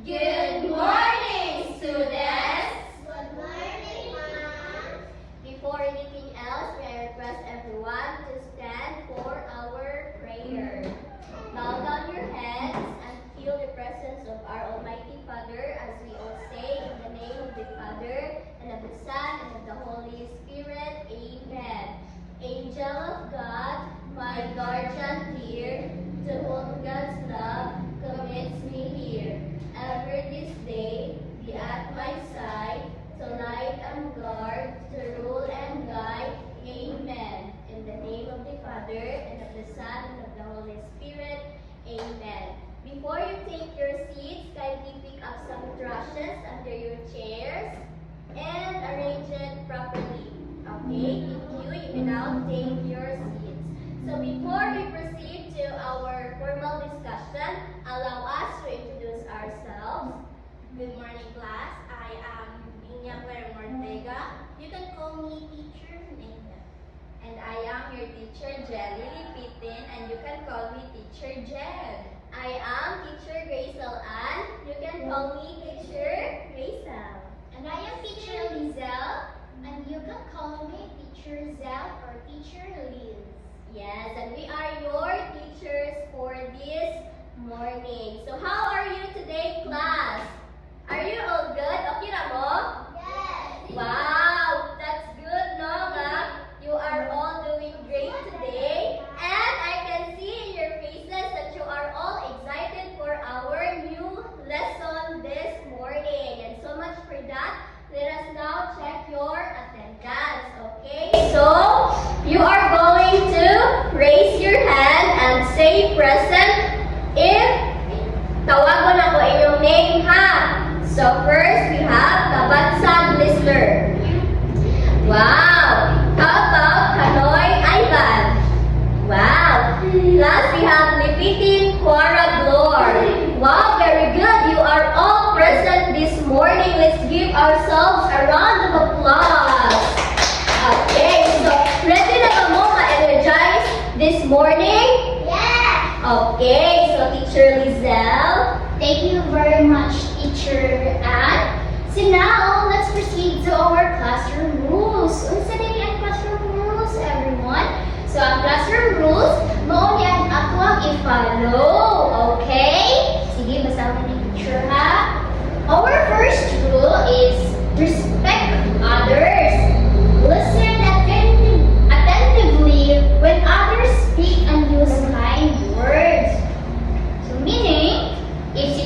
Good morning, students! Good morning, Ma'am. Before anything else, may I request everyone to stand for our prayer. Bow down your heads and feel the presence of our Almighty Father as we all say in the name of the Father, and of the Son, and of the Holy Spirit. Amen. Angel of God, my guardian dear, to whom God's love commits me here. Ever this day, be at my side, to light and guard, to rule and guide. Amen. In the name of the Father, and of the Son, and of the Holy Spirit. Amen. Before you take your seats, kindly pick up some brushes under your chairs and arrange it properly. Okay, thank you. You may now take your seats. So before we proceed to our formal discussion, allow us to introduce ourselves. Good morning, class. I am Inya Claire Ortega. You can call me Teacher Nena. And I am your teacher, Jelly Lipitin, and you can call me Teacher Jed. I am Teacher Grazel Ann. You can call me Teacher Grazel. And I am Teacher Lizelle. And you can call me Teacher Zell or Teacher Liz. Yes, and we are your teachers for this morning. So how are you today, class? Are you all good? Okay na mo? Yes. Wow, that's good, no? Nga? You are all doing great today. And I can see in your faces that you are all excited for our new lesson this morning. And so much for that. Let us now check your attendance, okay? So, you are going to raise your hand and say present if tawagon ako inyong name, ha? So, first we have Kabansag Lister. Wow! How about Kanoy Ivan? Wow! Last we have Lipitin Quara Glor. Wow, very good. You are all present this morning. Let's give ourselves a round of applause. Okay, so ready na ba mo ma-energize this morning? Yes. Okay, so Teacher Lizelle. Thank you very much, Teacher Ann. So now, let's proceed to our classroom rules. Unsa din ang classroom rules, everyone? So, ang classroom rules, mao ni ang ako ang i-follow. Okay? Sige, basahan ni Teacher, ha? Our first rule is respect others. Listen attentively when others speak and use kind words. So, meaning, if si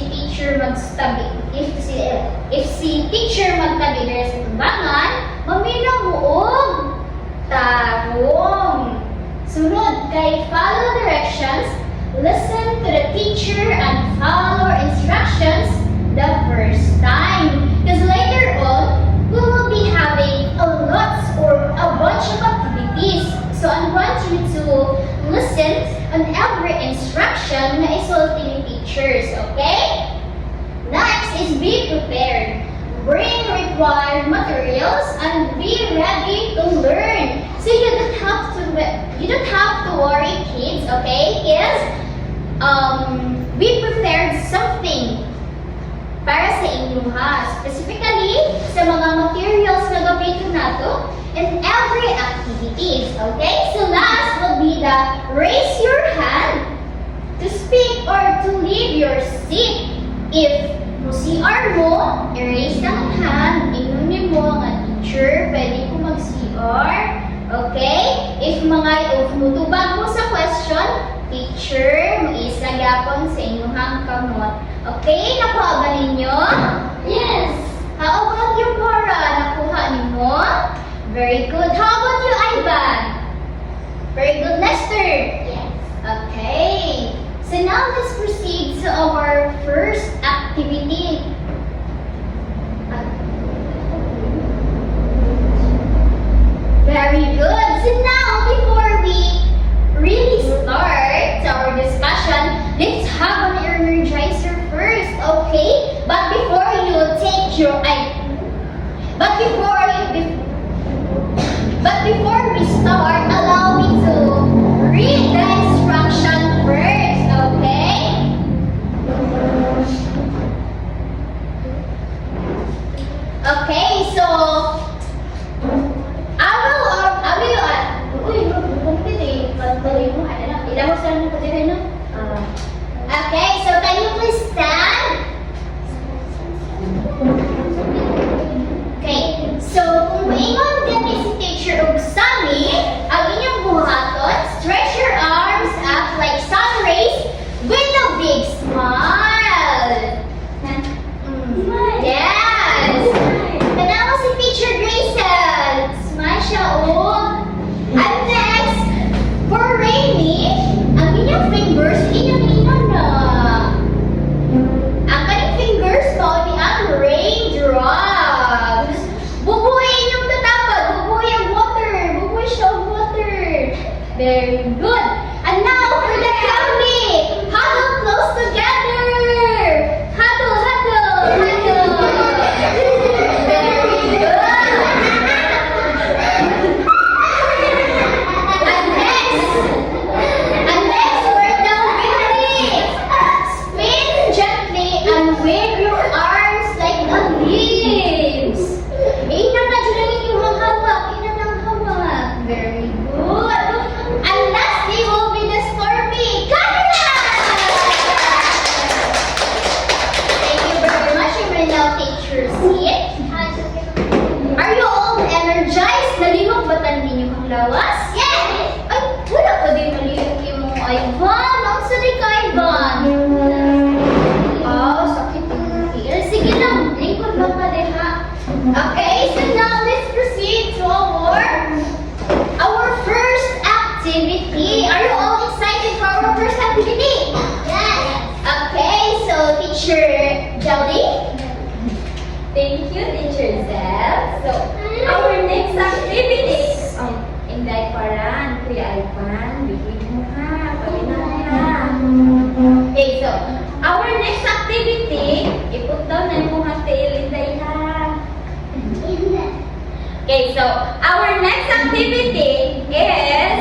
teacher magtabi diri sa tubangan, maminaw mo og tarong. Sunod kay follow directions, listen to the teacher and follow instructions the first time. Because later on, we will be having a bunch of activities. So I want you to listen on every instruction na isulti ni teachers, okay? Next is be prepared. Bring required materials and be ready to learn. So you don't have to worry, kids, okay? Kids, we prepared something para sa inyo, ha? Specifically sa mga materials na gamitin nato in every activities, okay? So last will be the raise your hand to speak or to leave your seat. If mo CR mo, erase ang hand, inunin mo nga teacher, pwede ko mag-CR. Okay? If mutubag mo sa question, teacher, mag-isa gyapon sa inyong kamot. Okay? Nakuha ba ninyo? Yes! How about you, Cora? Nakuha ninyo? Very good. How about you, Ivan? Very good, Lester? Yes. Okay. So now let's proceed to our first activity. Very good. So now, before we really start our discussion, let's have an energizer first, okay? But before you take your but before we start, allow me to read the instruction first, okay? wave your arms like a leaves. Inang na dyan ang inyong hawak. Inang ang hawak. Very good. And lastly will be the stormy camera. Thank you very much. You may now take your seat. Are you all energized? Nalihok ba tandi niyo kang lawas? Yes! Ay, wala pa din nalihok yung mga Ivan. Ang sali ka, Ivan. Oh, sakit yung ear. Sige lang, lingkod lang ka din ha. Okay, so now let's proceed to our first activity. Are you all excited for our first activity? Yes! Okay, so teacher Jelly. Thank you, Teacher Zeb. So, our next activity is Inday Paran, Kuya Ivan, bigyan mo ha, palinan ha. Okay, so, our next activity, iput daw na mo ha, tail Inday ha. Okay, so, our next activity is,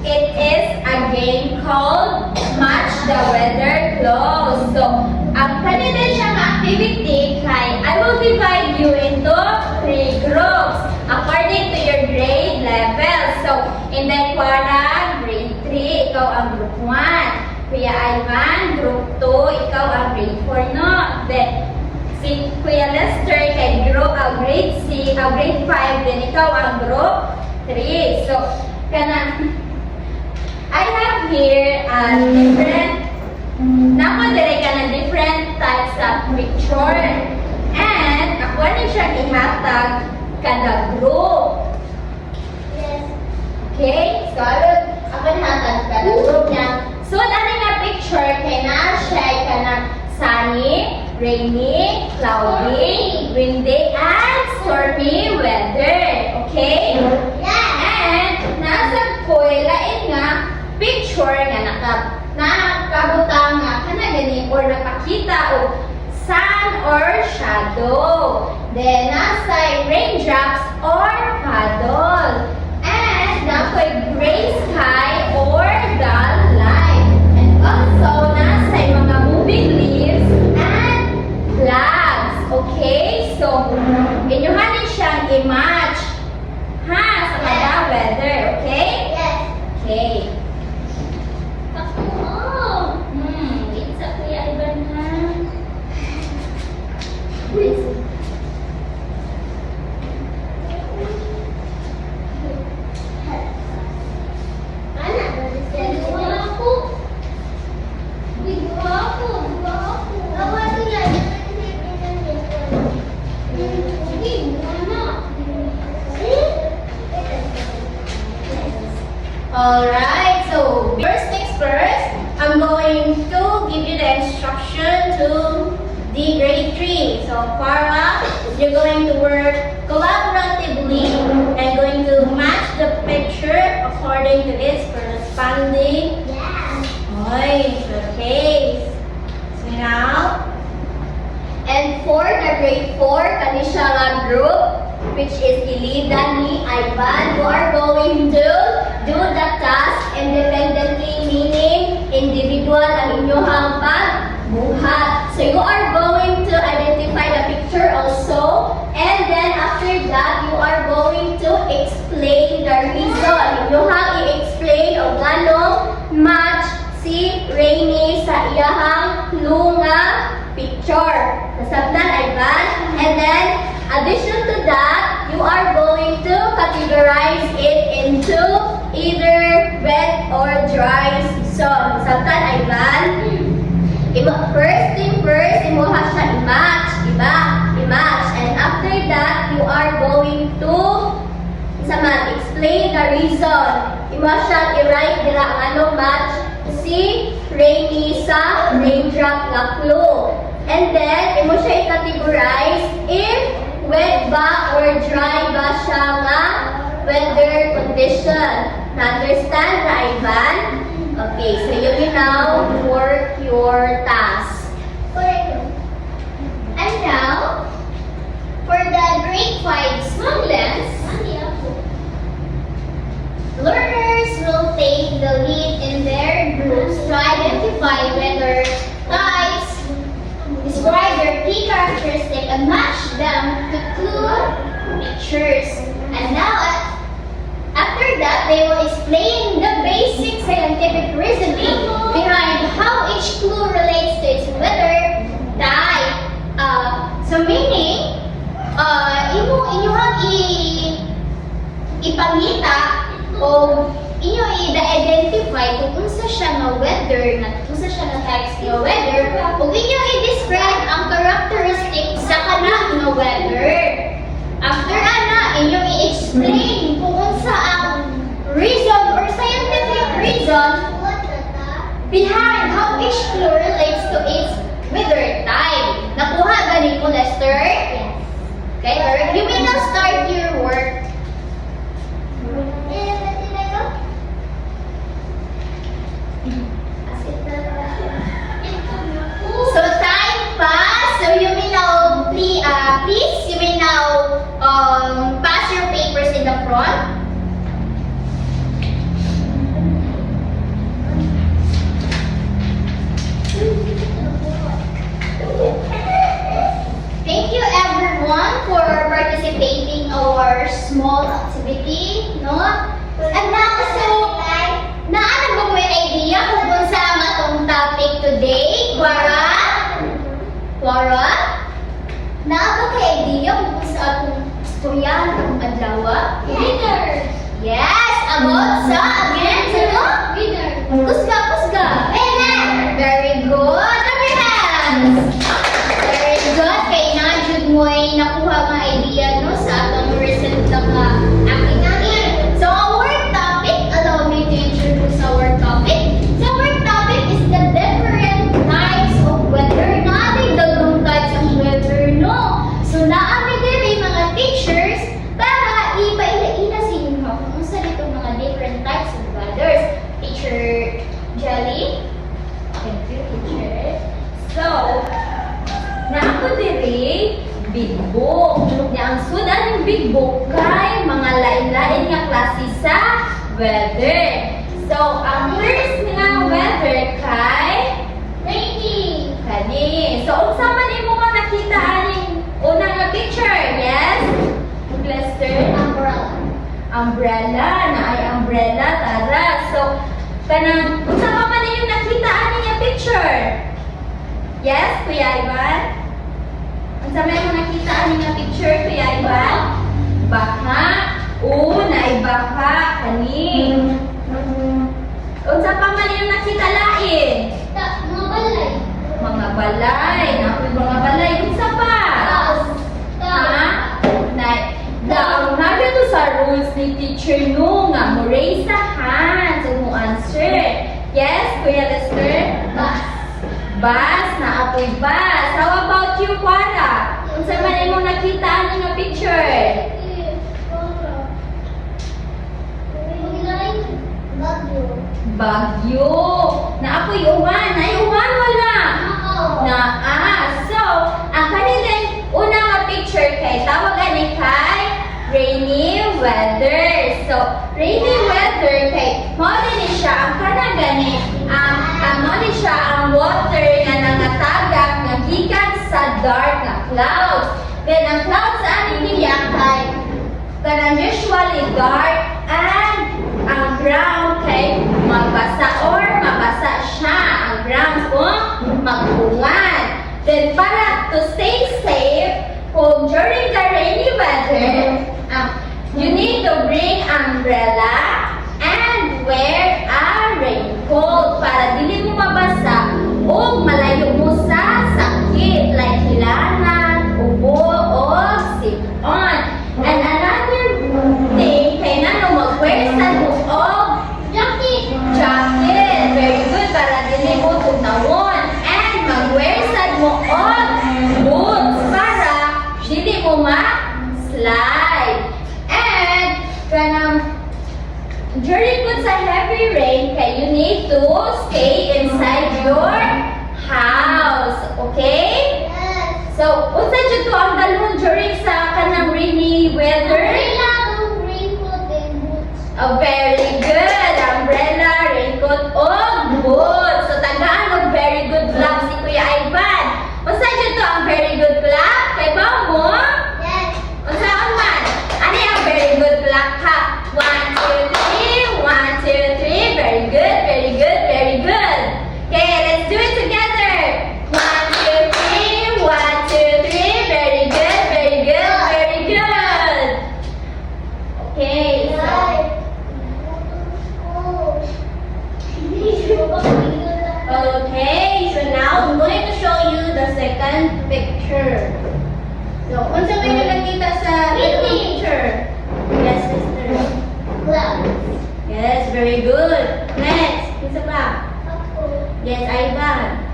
it is a game called Match the Weather Clothes. So, ang kanina siyang activity kay I will divide you into 3 groups according to your grade level. So, Inday Quara, grade 3, ikaw ang group 1. Kuya Ivan, group 2, ikaw ang grade 4, no? Then, si Kuya Lester kay grade 5, then ikaw ang group 3. So, I have here different napadala ka ng different types of picture. And, ako na siya ihatag kada group. Yes. Okay? So, ako na hatag kada group niya. So, dali nga picture kay na siya ka ng sunny, rainy, cloudy, windy, and stormy weather. Okay? Yes. And, nasa ko, lain nga picture nga nakabutang nga kana gani or napakita o sun or shadow. Then nasa raindrops or puddle. And nakoy gray sky or dull light. And also nasa mga moving leaves and flags. Okay? So, inyuhanin siyang i-match ha sa kada weather. Okay? Yes. Okay. Wait sa Kuya Ivan ha. Alright, so first things first, I'm going to give you the instruction to the grade 3. So Farah, you're going to work collaboratively and going to match the picture according to its corresponding point. Okay. So now, and for the grade 4 Kanishala group, which is Ilida ni Ivan, you are going to do the task independently, meaning individual ang inyong pagbuhat. So you are going to identify the picture also, and then after that, you are going to explain the reason. Inyong i-explain o ganong match si Rainy sa iyahang lunga picture. Nasabtan, Ivan? And then, addition to that, you are going to categorize it into either wet or dry season. Nasabtan, Ivan? First thing first, imuha siya i-match. I-match. And after that, you are going to explain the reason. Imuha siya i-write nila ang anong match si Rainy sa raindrop na clue. And then, imo siya i-categorize if wet ba or dry ba siya nga weather condition. Na-understand na, Ivan? Okay, so you can now work your task. And now, for the grade 5 smugness, learners will take the lead in their groups to identify whether types key characteristics and match them to clue pictures. And now, after that, they will explain the basic scientific reasoning behind how each clue relates to its weather type. So meaning, inyong ipangita o inyo i-identify kung unsa siya nga weather, unsa siya nga types nga weather, ug inyo i-describe ang characteristic sa kana nga weather. After inyo i-explain kung unsa ang reason or scientific reason behind how each clue relates to its weather type. Nakuha gani mo, Lester? Yes. Okay, Eric, you may now start your work. So time pass. So you may now please you may now pass your papers in the front. Thank you everyone for participating our small activity, no? And now, so, naano ba mo yung idea kung unsa ang atong topic today? Quara? Quara? Naano ka idea kung unsa atong istorya ng adlaw? Winner! Yes! About sa, again, sa to? Winner! Kusga, kusga! Winner! Very good! Clap your hands! Very good! Kay na-jud mo ay nakuha mga idea, no? Sa atong recent na activity. So, our topic, allow me to introduce our topic. So, our topic is the different types of weather. Natin dalawang types of weather, no? So, naami din mga teachers para ipaila-ila sa inyo kung unsa dito mga different types of weathers. Teacher Jelly? Thank you, teacher. So, na ako diri big book. Nga ang sudan ng big book kay mga lain-lain nga klase sa weather. So, ang first nga weather kay Rainy! kani. So, unsa man imo nga nakita aning una nga picture? Yes? Lester? Umbrella. Umbrella, na ay umbrella, tara. So, kanang, unsa pa man yung nakita ani nga picture? Yes, Kuya Ivan? Unsa man yung nakita ani nga picture, Kuya Ivan? Baka. Oo, naay baka, kani. Unsa pa man yung nakita lain? Mga balay. Mga balay, nakoy mga balay. Unsa pa? Ha? Ang naga to sa rules ni teacher no nga mo raise the hands ug mo answer. Yes, Kuya Lester? Bus, na apoy bus. How about you, Quara? Unsa man imong nakita ani nga picture? Bagyo. Na apoy uwan. Ay uwan wala. So, ang kanilang una nga picture kay tawagan ni kay rainy weather. So, rainy weather kay mo din siya ang kanagani mo din siya ang water nga nangatagak nga gikan sa dark na clouds. Then ang clouds ani niya kay kanang usually dark and ang ground kay magbasa or mabasa siya ang ground kung mag-uwan. Then para to stay safe, kung during the rainy weather, you need to bring umbrella and wear a raincoat para dili mo mabasa o malayo mo sa sakit like hilanan, ubo, o sipon. And another thing, kay nano mag-wear sa buog jacket. Very good para dili mo tunawon. And mag-wear sa buog boots para dili mo ma-slide. And kanang during good sa heavy rain, kay you need to stay inside your house. Okay? So, unsa jud to ang dalhon during sa kanang rainy weather? Oh, very good. Umbrella, raincoat, o boots. So, tagaan og very good vlog si Kuya Ivan. Unsa jud to ang very good picture. So, unsa may nakita sa Windy. picture? Yes, sister. Clouds. Yes, very good. Next, isa pa. Ako. Yes, Ivan.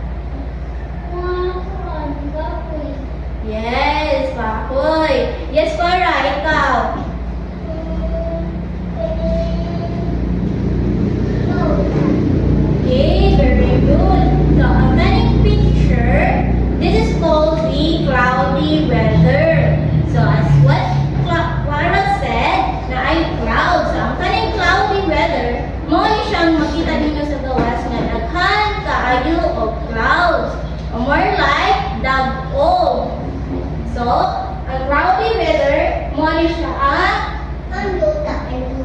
Kapoy. Yes, Pakoy. Yes, Cora, ikaw. Okay, very good. So, ang next picture, this is called the cloudy weather. So, as what Clara said, na ay clouds. So, ang kaning cloudy weather, mo ni siyang makita ninyo sa gawas nga daghan kaayo of clouds. Or more like dag-o. So, ang cloudy weather, mo ni siya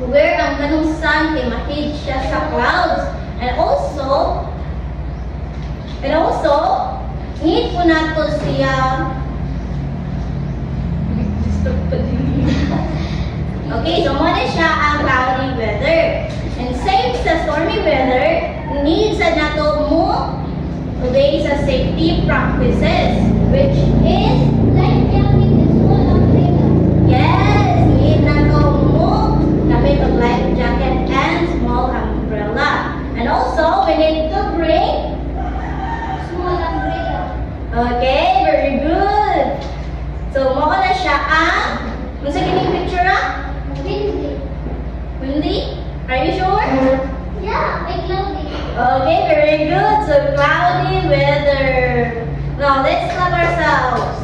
where ang ganung sun kay mahid siya sa clouds. And also, need po nato siya. Okay, so muna siya ang cloudy weather. And same sa stormy weather, need sa nato mo obey sa safety practices, which is, yes, need nato mo gamit ang life jacket and small umbrella. And also, we need to bring. Okay, very good. So, mo na siya ang, kung sa kining picture ah? Windy? Are you sure? Okay, very good. So, cloudy weather. Now, let's stop ourselves.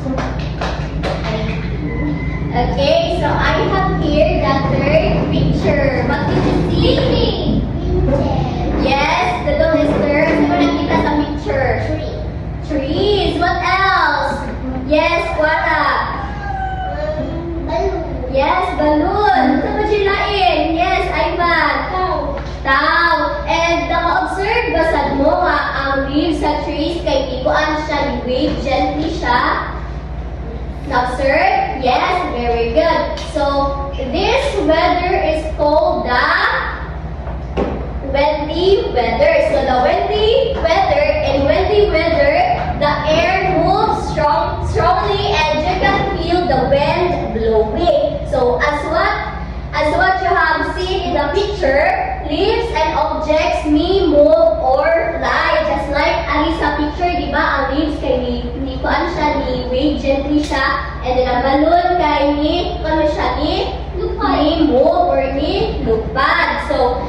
Okay, so I have here the third picture. What did you see? Yes, the listeners. Ano nakita sa picture? Trees. What else? Yes, Quara. Yes, balloon. Ano ba lain? Yes, Ivan. Tao. And naka-observe ba sa mo nga ang leaves sa trees kay ikuan siya ni-wave gently siya? Observe? Yes, very good. So, this weather is called the windy weather. So, the windy weather, the air moves strongly and you can feel the wind blowing. So, as what you have seen in the picture, leaves and objects may move or fly. Just like ali sa picture, di ba? Ang leaves kay ni kuan siya, ni wave gently siya. And then ang balloon kay ni, ano siya, ni move or ni lupad. So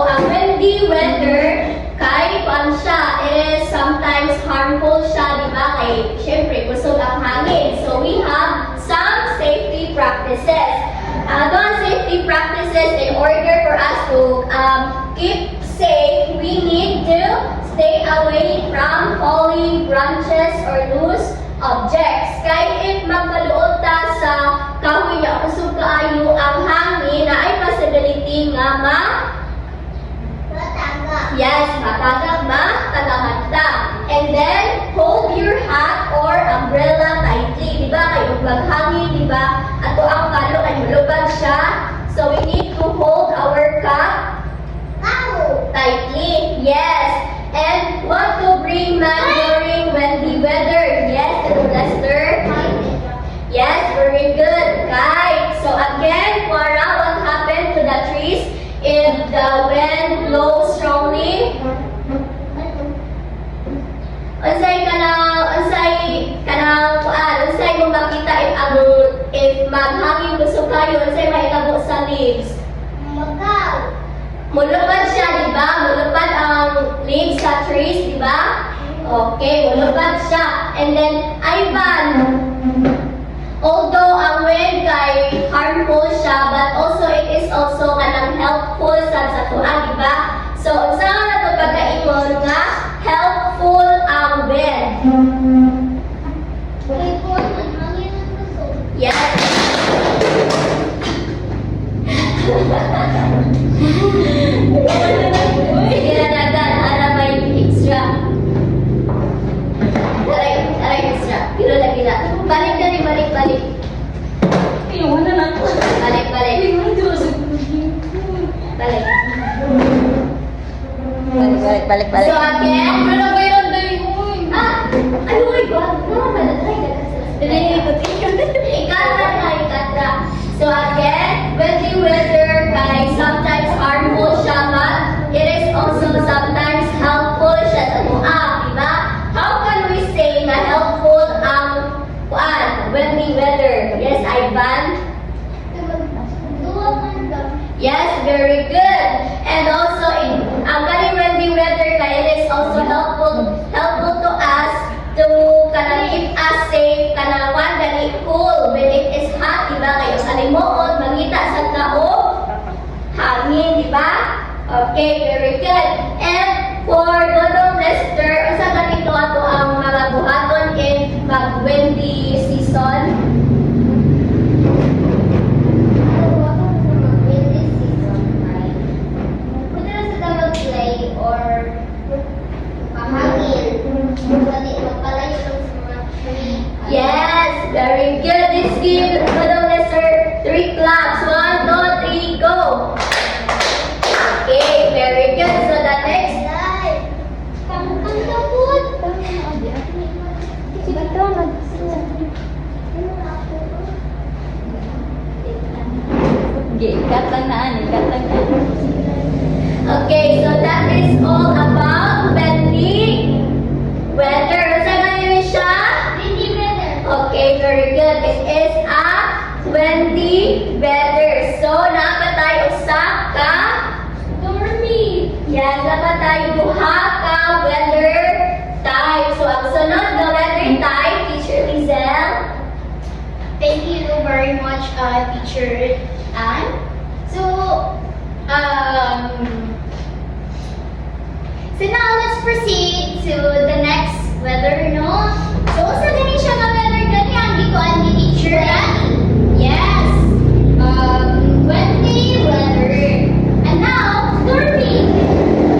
ang windy weather, kay kuan siya, is sometimes harmful siya, di ba? Kay, syempre, kusog ang hangin. So we have some safety practices. Those safety practices, in order for us to keep safe, we need to stay away from falling branches or loose objects. Kahit if magkaluot ta sa kahoy na kusog kaayo ang hangin, na ay possibility nga matagak tagahan ta. And then, hold your hat or umbrella tightly. Diba? Kayo maghangin, diba? Ato ang kalo ay malubad siya. So, we need to hold our cap tightly. Yes. And what to bring man during windy weather? Yes, Lester. Yes, very good. Kite. So, again, Quara, what happened to the trees if the wind blows strongly? Unsay mo makita if maghangin gusto kayo, unsay mahitabo sa leaves? Mulupad siya, di ba? Mulupad ang leaves sa trees, di ba? Okay, mulupad siya. And then, Ivan, although ang wind kay harmful siya, but also it is also kanang helpful sa tuwa, di ba? So, unsa nga na ito pagkaingon nga helpful ang wind? Yes. Sige na nagan, ara may extra. Aray extra. Kilo na gila. Balik. Balik. Balik. So again, Ano ba yun? ano ba? No, rainy weather. Yes, Ivan? Yes, very good. And also, ang very windy weather kaya it is also helpful to us to keep us safe, kanawan, dali cool when it is hot, diba? Kayo sa limuon, mangita sa tao, hangin, diba? Okay, very good. And for Dodong Lester, usa ganito ato ang mga buhaton in mag-windy season. Yes, very good. Let's give Madam Lester 3 claps. 1, 2, 3, go. Okay, very good. So the next Okay, so that is all about windy weather. Sa ngayon siya? Okay, very good. It is a windy weather. So, naapa tayo sa stormy. Yes, naapa tayo duha ka weather type. So, ang sunod na weather type, Teacher Lizelle. Thank you very much, Teacher Anne. So now let's proceed to the next weather, no? So, sa gani siya nga weather gani, ang gikuan ni Teacher Anne. Yes. Windy weather. And now, stormy.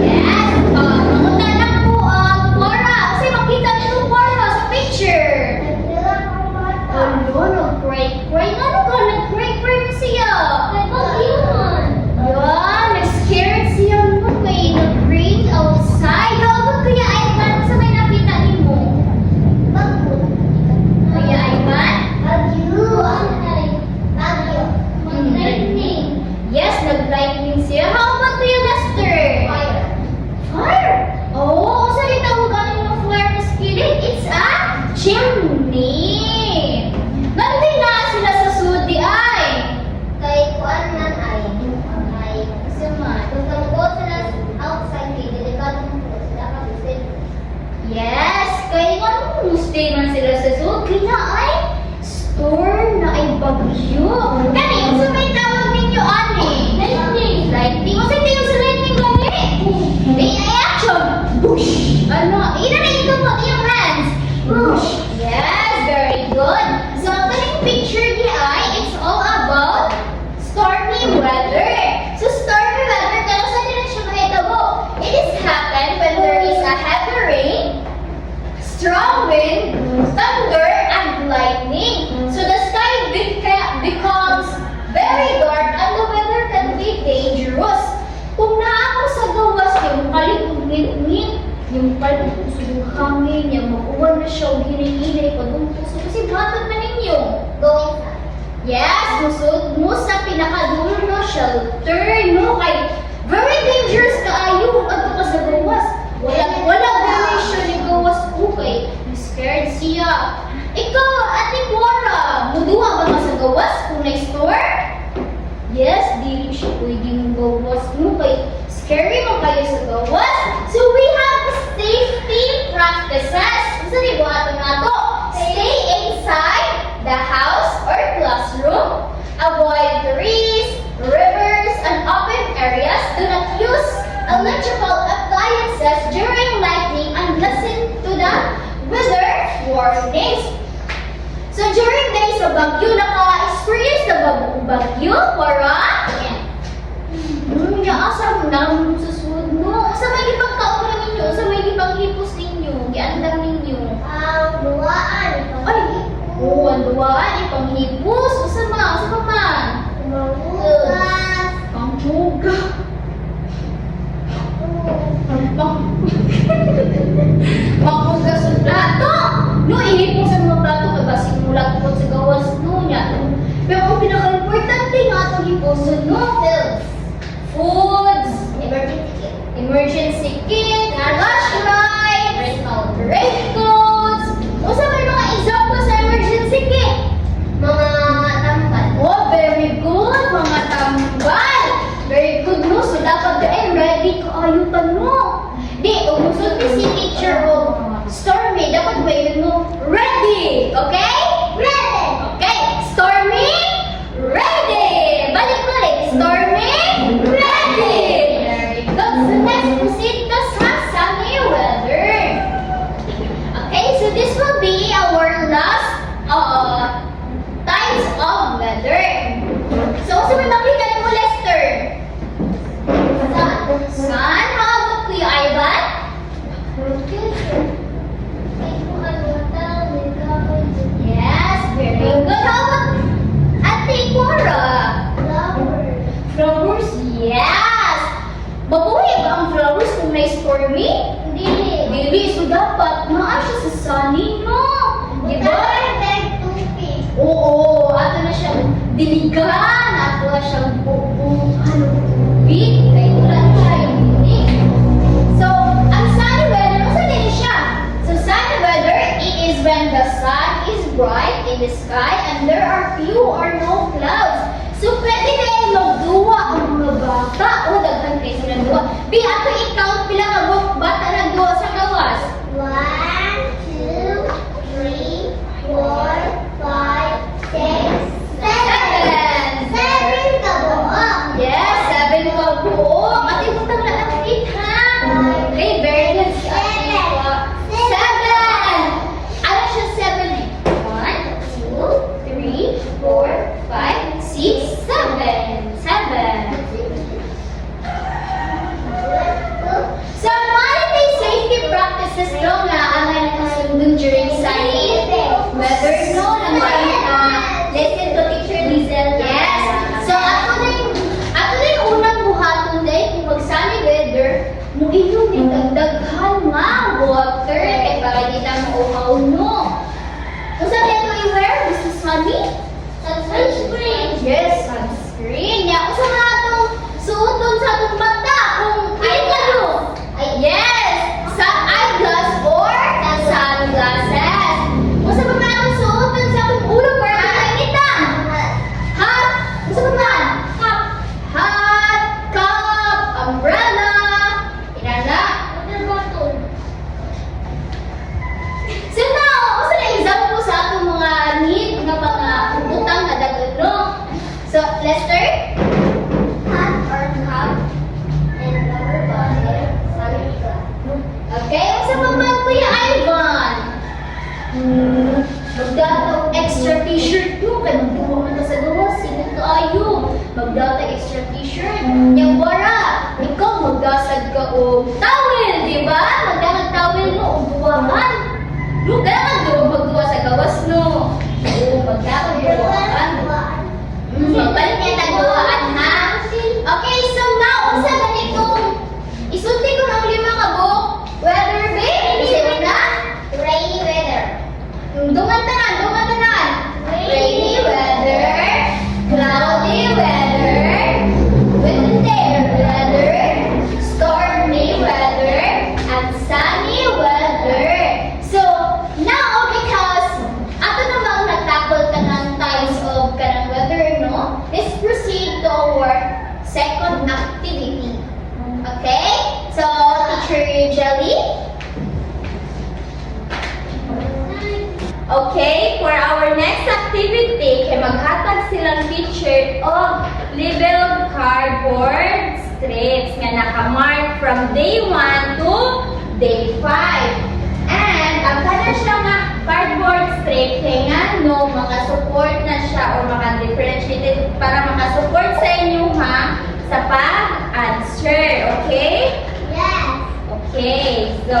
Yes. Mangutan na po ang Cora. Kasi makita niyo Cora sa picture. Nag-break mo siya. Yan, nag-scared siya mo kay nag-rain outside. Hawag kaya Ivan sa may nakita ni mo. Kaya Ivan? Yes, nag-lightning siya. How about kuya Lester? Fire? Oh, sa itawagan ng fire na spirit, it's a chimney. Nandun na sila sa sudi ay. Kay kuan nan ay suma. Kung go sila outside kay delikado mo sila ka visit. Yes, kaya ano stay man sila sa sudi na ay storm na ay bagyo. Kani, sa may tawag ninyo ani? Lightning. O sa tingin sa lightning gani? Ay action. Bush. Ano? Ina na ikaw mag iyong hands. Bush. Yes, very good. So, ang kaning picture ni ay, it's all about stormy weather. So, stormy weather, kaya saan nila siya mahitabo? It is happen when there is a heavy rain, strong wind, thunder, and lightning. So, the sky becomes very dark and the weather can be dangerous. Kung naako sa gawas, yung kalit-ungit-ungit, yung palit-usog yung hangin, yung makuwan na siya, hinay-hinay, pag-umpuso, kasi batod na ninyo. Going sa Yes, musod mo sa pinakadulo no shelter, no? Kay very dangerous kaayo adto ka sa gawas. Wala duration ni gawas ko kay scared siya. Ikaw, Ate Cora, muduha ba ka sa gawas kung na-store? Yes, dili siya pwedeng gawas mo kay scary mo kayo sa gawas. So we have safety practices. Sa ni buhaton nato, stay inside the house or classroom. Avoid trees, rivers, and open areas. Do not use electrical appliances during lightning and listen to the weather warnings. So during days of bagyo, naka-experience na ba bagyo, Cora? Asa mo na susunod mo. Sa may ipagkaulan ninyo, sa may ipaghipos ninyo, giandam ninyo. duwaan. Ay! Oo, ang duwaan, ipanghipos. Sa pa man? Mamugas. Ang huga. Panghugas sa plato. No, ihipos sa mga plato kay basig mulat po sa gawas no niya. Pero ang pinaka-importante nga itong hiposon no, foods, emergency kit, flashlight, raincoats. O sa may mga example sa emergency kit? diligan at wala siyang tubig kay wala siya yung dinig. So, ang sunny weather, masa din siya? So, sunny weather, it is when the sun is bright in the sky and there are few or no clouds. So, pwede kayong magduwa ang mga bata. O, daghan kayo sa nagduwa. Bi, ato i-count pila ka bata nagduwa sa gawas. 1, 2, 3, 4, 5, 6, 7. 7 ka buo. Yes, 7 ka buo. Ate, butang na ang 8 ha. Okay, very good. Si Ate. 7. Ano siya 7 eh? 1, 2, 3, 4, 5, 6, 7. 7. So, ano yung safety practices no nga ang nakasundong during sunny weather no? Listen to Teacher Lizel. Yes. So, ato na yung unang buhaton dahil kung mag-sunny weather, mo inyong nagdagdagan nga water kay para di na mauhaw no. Kung saan ito i-wear? This is sunny? Sunscreen. Yes, sunscreen. Ya, kung saan nga itong suoton sa atong mata? Kung eyeglass. Yes! Sa eyeglass or sunglasses. Kung saan ba itong suoton sa atong ulo para makainitan? Hat? Kung saan ba? Hat, cup, umbrella. Inana. Water bottle. So now, kung saan example sa atong mga need nga mga utang na dagon no? So, Lester? Hat or cup. And water bottle. Sunglasses. Okay, sa paman Kuya Ivan. Magdatag extra t-shirt mo. Kaya magduwa man ka sa gawas. Sino to ayo? Magdatag extra t-shirt. Yang wara. Ikaw magdasad ka o towel, di ba? Magdatag towel mo o buwangan. No, kaya magduwa sa gawas no. Oo, magdatag buwangan. Magbalik niya tagduwaan ha. Okay, so now, unsa ganitong isulti ko ng 5 ka book. Weather babe, kasi una, Rainy weather. dungan tanan. Rainy weather, cloudy weather, winter weather, stormy weather, and sunny weather. So, now, because ato namang natakol ka ng types of kanang weather, no? Let's proceed to our second activity. Okay? So, Teacher Jelly? Okay, for our next activity, kay maghatag silang teacher of labeled cardboard strips nga nakamark from day 1 to day 5. And ang kana siya nga cardboard strip kay nga no makasupport na siya or maka-differentiated para makasupport sa inyo ha sa pag-answer. Okay? Yes. Okay, so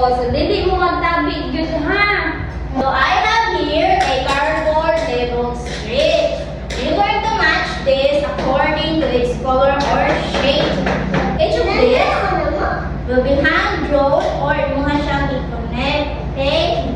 so dili mo magtabi good ha. So I have here a cardboard labeled strip. You're going to match this according to its color or shape. Each of this will be hand drawn or mo siyang i-connect. Okay?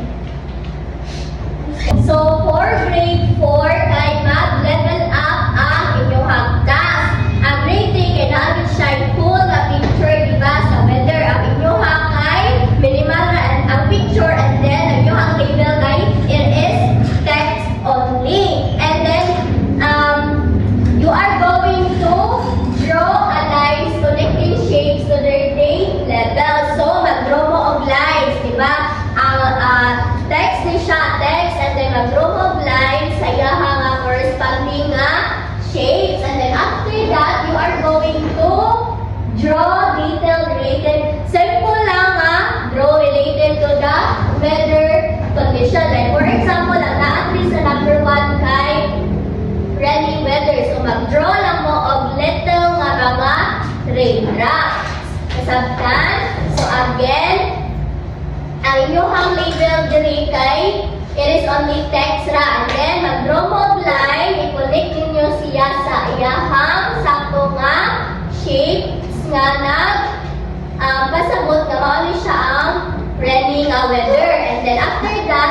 So for grade 4 kay mag-level up ang inyong hagdas. Ang grade 3 kay namin siya full na picture diba sa weather. Ang inyong kay minimal na ang picture and then ang inyong label kay it is text only. And then you are going to draw a lines connecting shapes to their grade level. So mag-draw mo og lines, diba? Ang text ni siya, text, and then mag-draw mo og lines sa iyaha nga corresponding nga shapes. And then after that, you are going to draw detail related, simple lang draw related to the weather condition. Like for example, ang na-entry sa number 1 kay rainy weather. So mag-draw lang mo og little nga mga raindrops. Kasabtan. So again, ang inyong label diri kay it is only text ra. And then mag-draw mo og line, i-connect ninyo siya sa iyahang sakto nga shapes nga pasabot nga mao ni siya ang rainy nga weather. And then after that,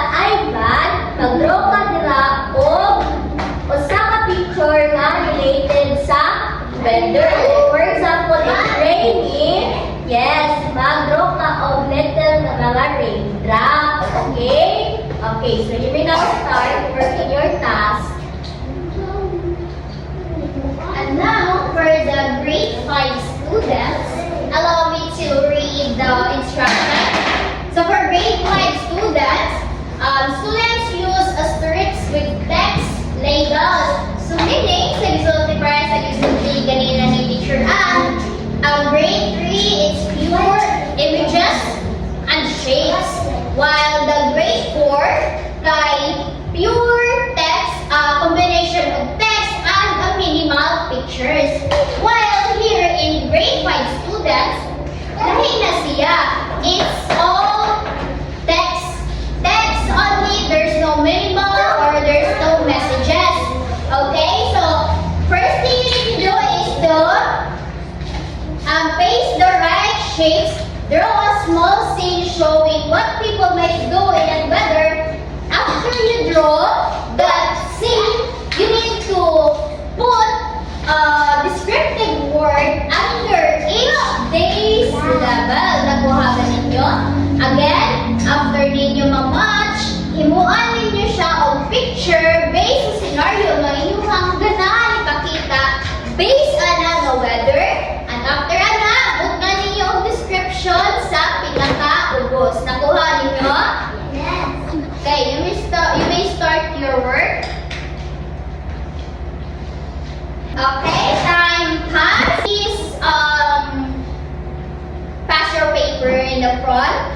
mga raindrops. Okay? Okay, so you may now start working your task. And now, for the grade 5 students, allow me to read the instruction. So for grade 5 students, students use asterisks with text labels. So meaning, sa gisulti para sa gisulti ganina ni teacher Ann, grade 3 is pure images and shapes, while the grade 4 kay pure text, combination of text and a minimal pictures. While here in grade 5 students, lahi na siya. It's all text. Text only, there's no minimal or there's no messages. Okay, so first thing you need to do is to paste the right shapes, draw a small scene showing what people might do and whether. After you draw that scene, you need to put a descriptive word under each day's level. Nakuha ba ninyo? Again, after ninyo ma-match, himuan ninyo siya og picture based sa scenario na inyong ganahan ipakita based ana nga weather. And after ana, book na ninyo og description sa pinaka-ubos. Nakuha ninyo? Yes. Okay, you may start your work. Okay, time pass. Please pass your paper in the front.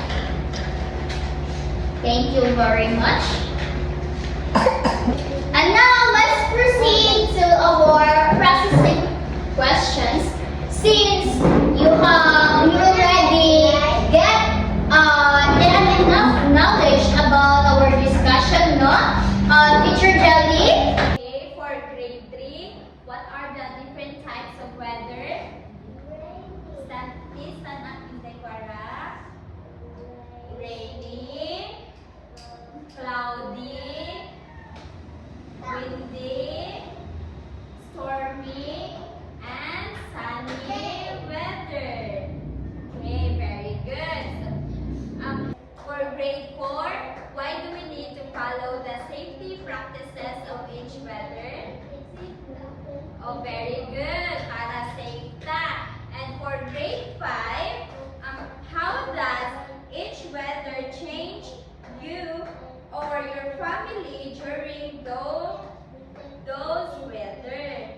Thank you very much. And now let's proceed to our processing questions. Since you already get enough knowledge about our discussion, no? Teacher Jelly. Okay, for grade 3, what are the different types of weather? Please stand up in the quara. Rainy, cloudy, windy, stormy, and sunny weather. Okay, very good. For grade 4, why do we need to follow the safety practices of each weather? Oh, very good. Para safe ta. And for grade 5, how does each weather change you or your family during those weather?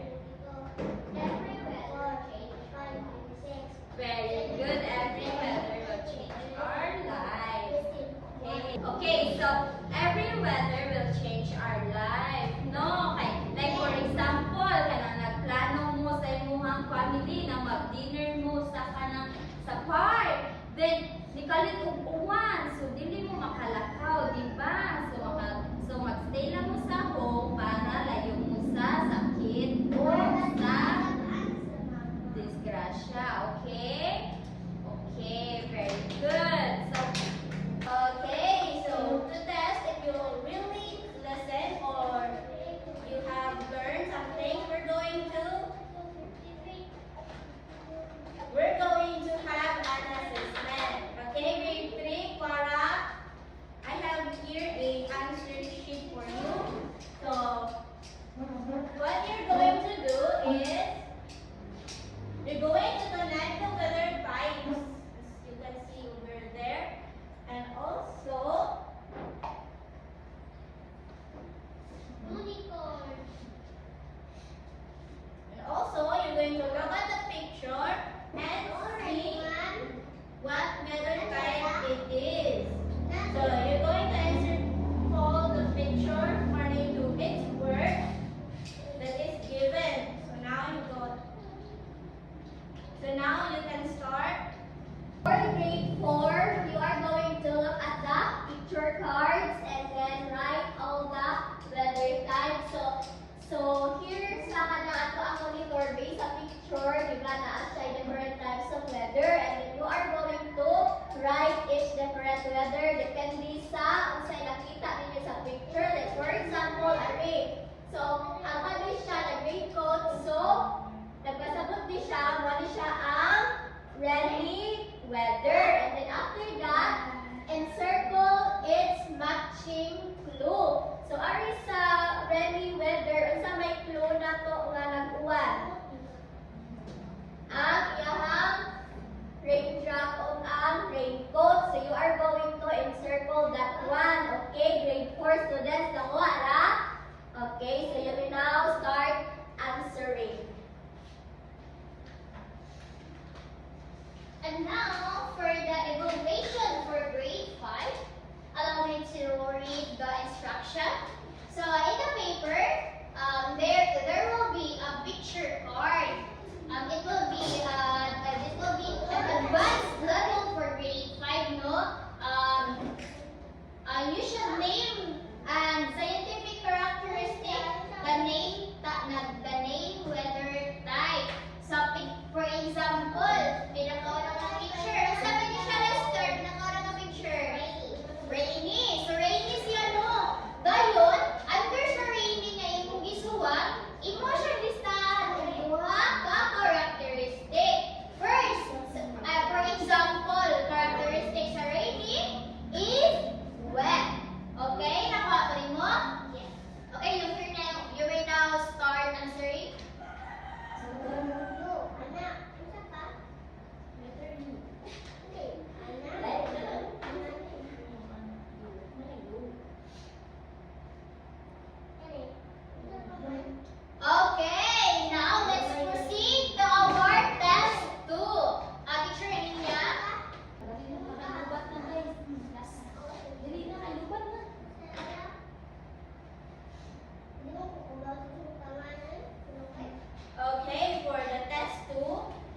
Very good. Every weather will change our lives. Okay, so every weather will change our life. No, like for example, kanang nagplano mo sa imong family na mag-dinner mo sa park. Then nikalit og uwan, so dili mo makalakaw, di ba? So magstay lang mo sa home para layo mo sa sakit o sa disgrasya. Okay? Okay, very good. So to test if you really students nakuha na? Okay, so you will now start answering. And now, for the evaluation for grade 5, allow me to read the instruction. So, in the paper, there will be a picture card. It will be an advanced level for grade 5, no? You should name and scientific characteristic, the name letter type. So, for example, pinakauna ng picture. Ang sabi niya siya, Lester, pinakauna ng picture. Rainy. So, rainy siya, no? Dayon, under sa rainy nga yung gisuwa, imo siya listahan ng duha ka characteristic. First, for example, characteristic sa rainy is wet. Okay? Nakuha ko rin mo? Yes. Okay, you may now start answering. Okay, now let's proceed to our test 2. Teacher Enya. Okay, for the test 2,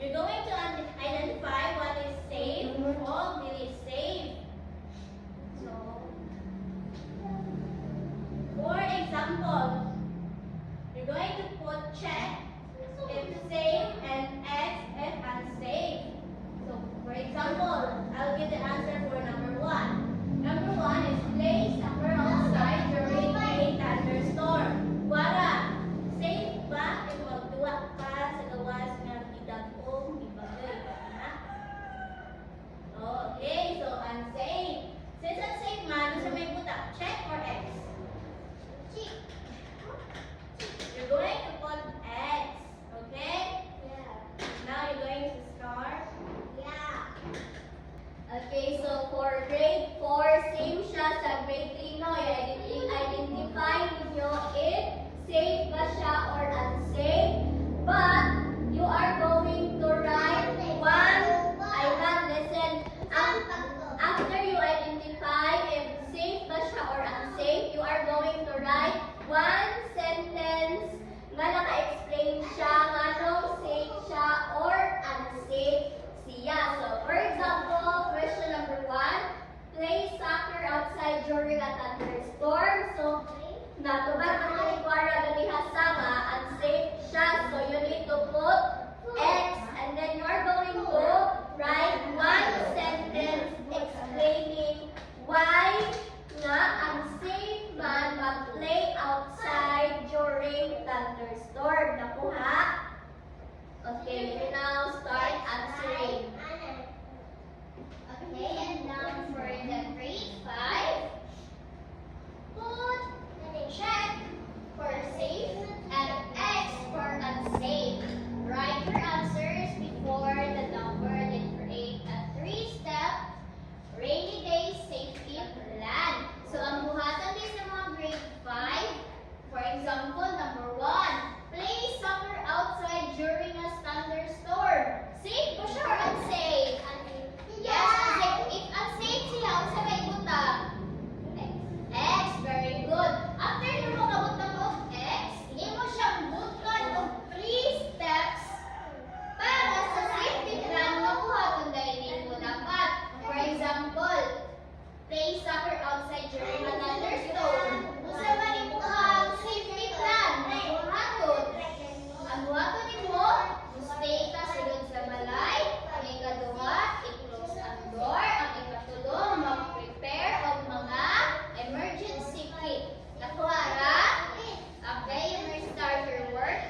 you're going to identify what is safe or really safe. So, for example, you're going to put check if safe and X if unsafe. So, for example, I'll give the answer for number 1. Number 1 is play soccer outside during a thunderstorm. Wala, safe ba? If magduwa ka sa gawas nga idagong ibagay. Ha? Okay, so unsafe. Since unsafe man, sa may buta, check or X? You're going to put X, okay? Yeah. Now you're going to start. Yeah. Okay, so for grade 4, same siya sa grade 3, no? I-identify ninyo if safe ba siya or unsafe. But, you are going to write listen. After you identify if safe ba siya or unsafe, you are going to write one sentence nga naka-explain siya nga nung safe siya or unsafe siya. So, for example, question number 1, play soccer outside during a thunderstorm. So, natubag ang nalikwara ganiha sama, unsafe siya. So, you need to put X and then you are going to write one sentence explaining why nga unsafe man mag-play outside during thunderstorm. Nakuha? Okay, you now start answering. Okay, and now for the grade 5, put check for safe and X for unsafe. Write your answers before the number, then create a 3-step rainy day safety plan. So, ang buhatan din sa mga grade 5, for example, number 1, play soccer outside during a thunderstorm. Safe ba siya or unsafe? Yes, unsafe. If unsafe siya, unsa may buta? X, very good. After nyo mo kabutang of X, imo siyang butan of 3 steps para sa safety plan makuha kung dahil mo dapat. For example, play soccer outside during a thunderstorm. Unsa man imo ang safety plan? Buhaton. Ang buhaton nimo, stay ka sulod sa balay. Ang ikaduha, i-close ang door. Ang ikatulo, mag-prepare og mga emergency kit. Nakuha ra? Okay, you may start your work.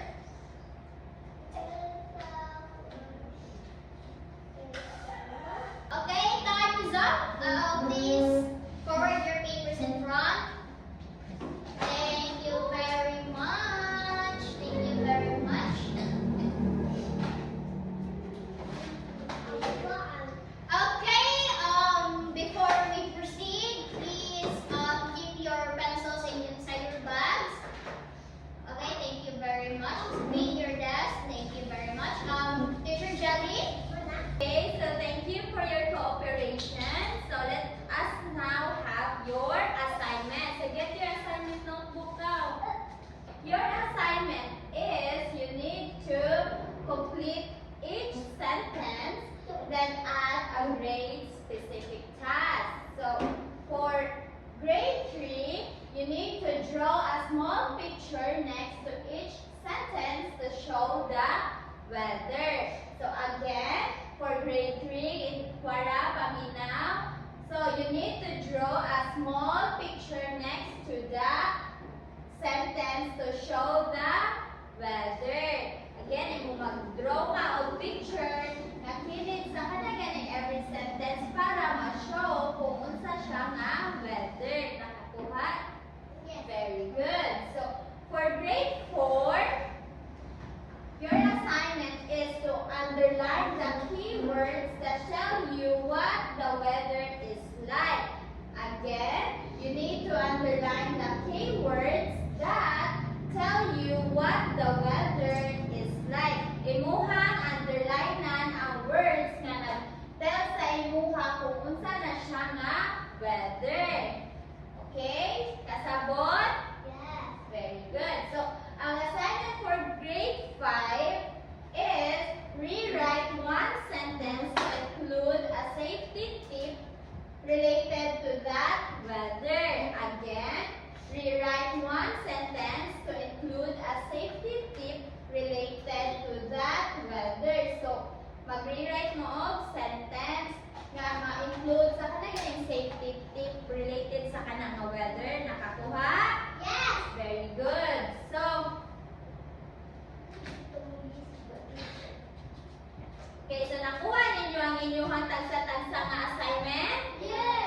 Okay, time is up. Please forward your papers in front. Thank you very much. Thank you very much. Okay, before we proceed, please keep your pencil sentence to show the weather. Again, imo mag-draw ka og picture na kilid sa kanang every sentence para ma-show kung unsa siya nga weather. Nakakuha? Very good. So, for grade 4, your assignment is to underline the keywords that tell you what the weather is like. Again, you need to underline the keywords that tell you what the weather is like. Imuhang underlinean ang words nga nag-tell sa imuha kung unsa na siya nga weather. Okay? Kasabot? Yes. Very good. So, ang assignment for grade 5 is rewrite one sentence to include a safety tip related to that weather. Again, rewrite one sentence to include a safety tip related to that weather. So, mag-rewrite mo og sentence nga ma-include sa kanang safety tip related sa kanang nga weather. Nakakuha? Yes. Very good. So, okay, so nakuha ninyo ang inyong tagsa-tagsa nga assignment? Yes.